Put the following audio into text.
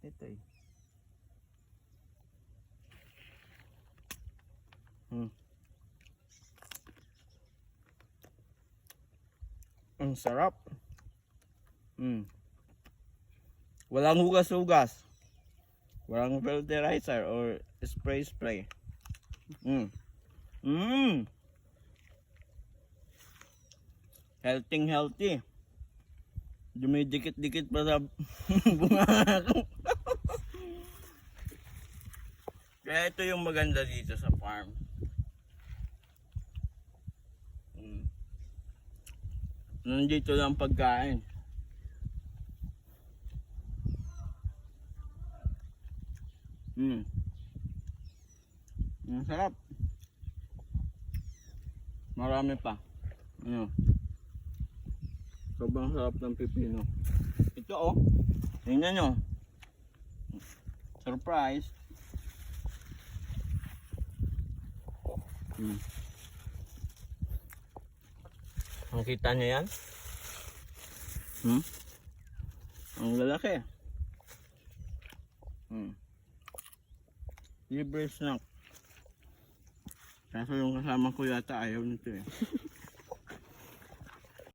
Ito eh. Ang sarap. Walang hugas-hugas. Walang fertilizer or spray. Healthy. Dumidikit-dikit pa sa bunga ko. Kaya ito yung maganda dito sa farm. Nandito lang pagkain. Ang sarap. Marami pa. Sobrang sarap ng pipino. Ito oh. Tingnan nyo. Surprise. Nakita nyo yan? Ang lalaki. Libre snack. Kaso yung kasama ko yata ayaw nito eh.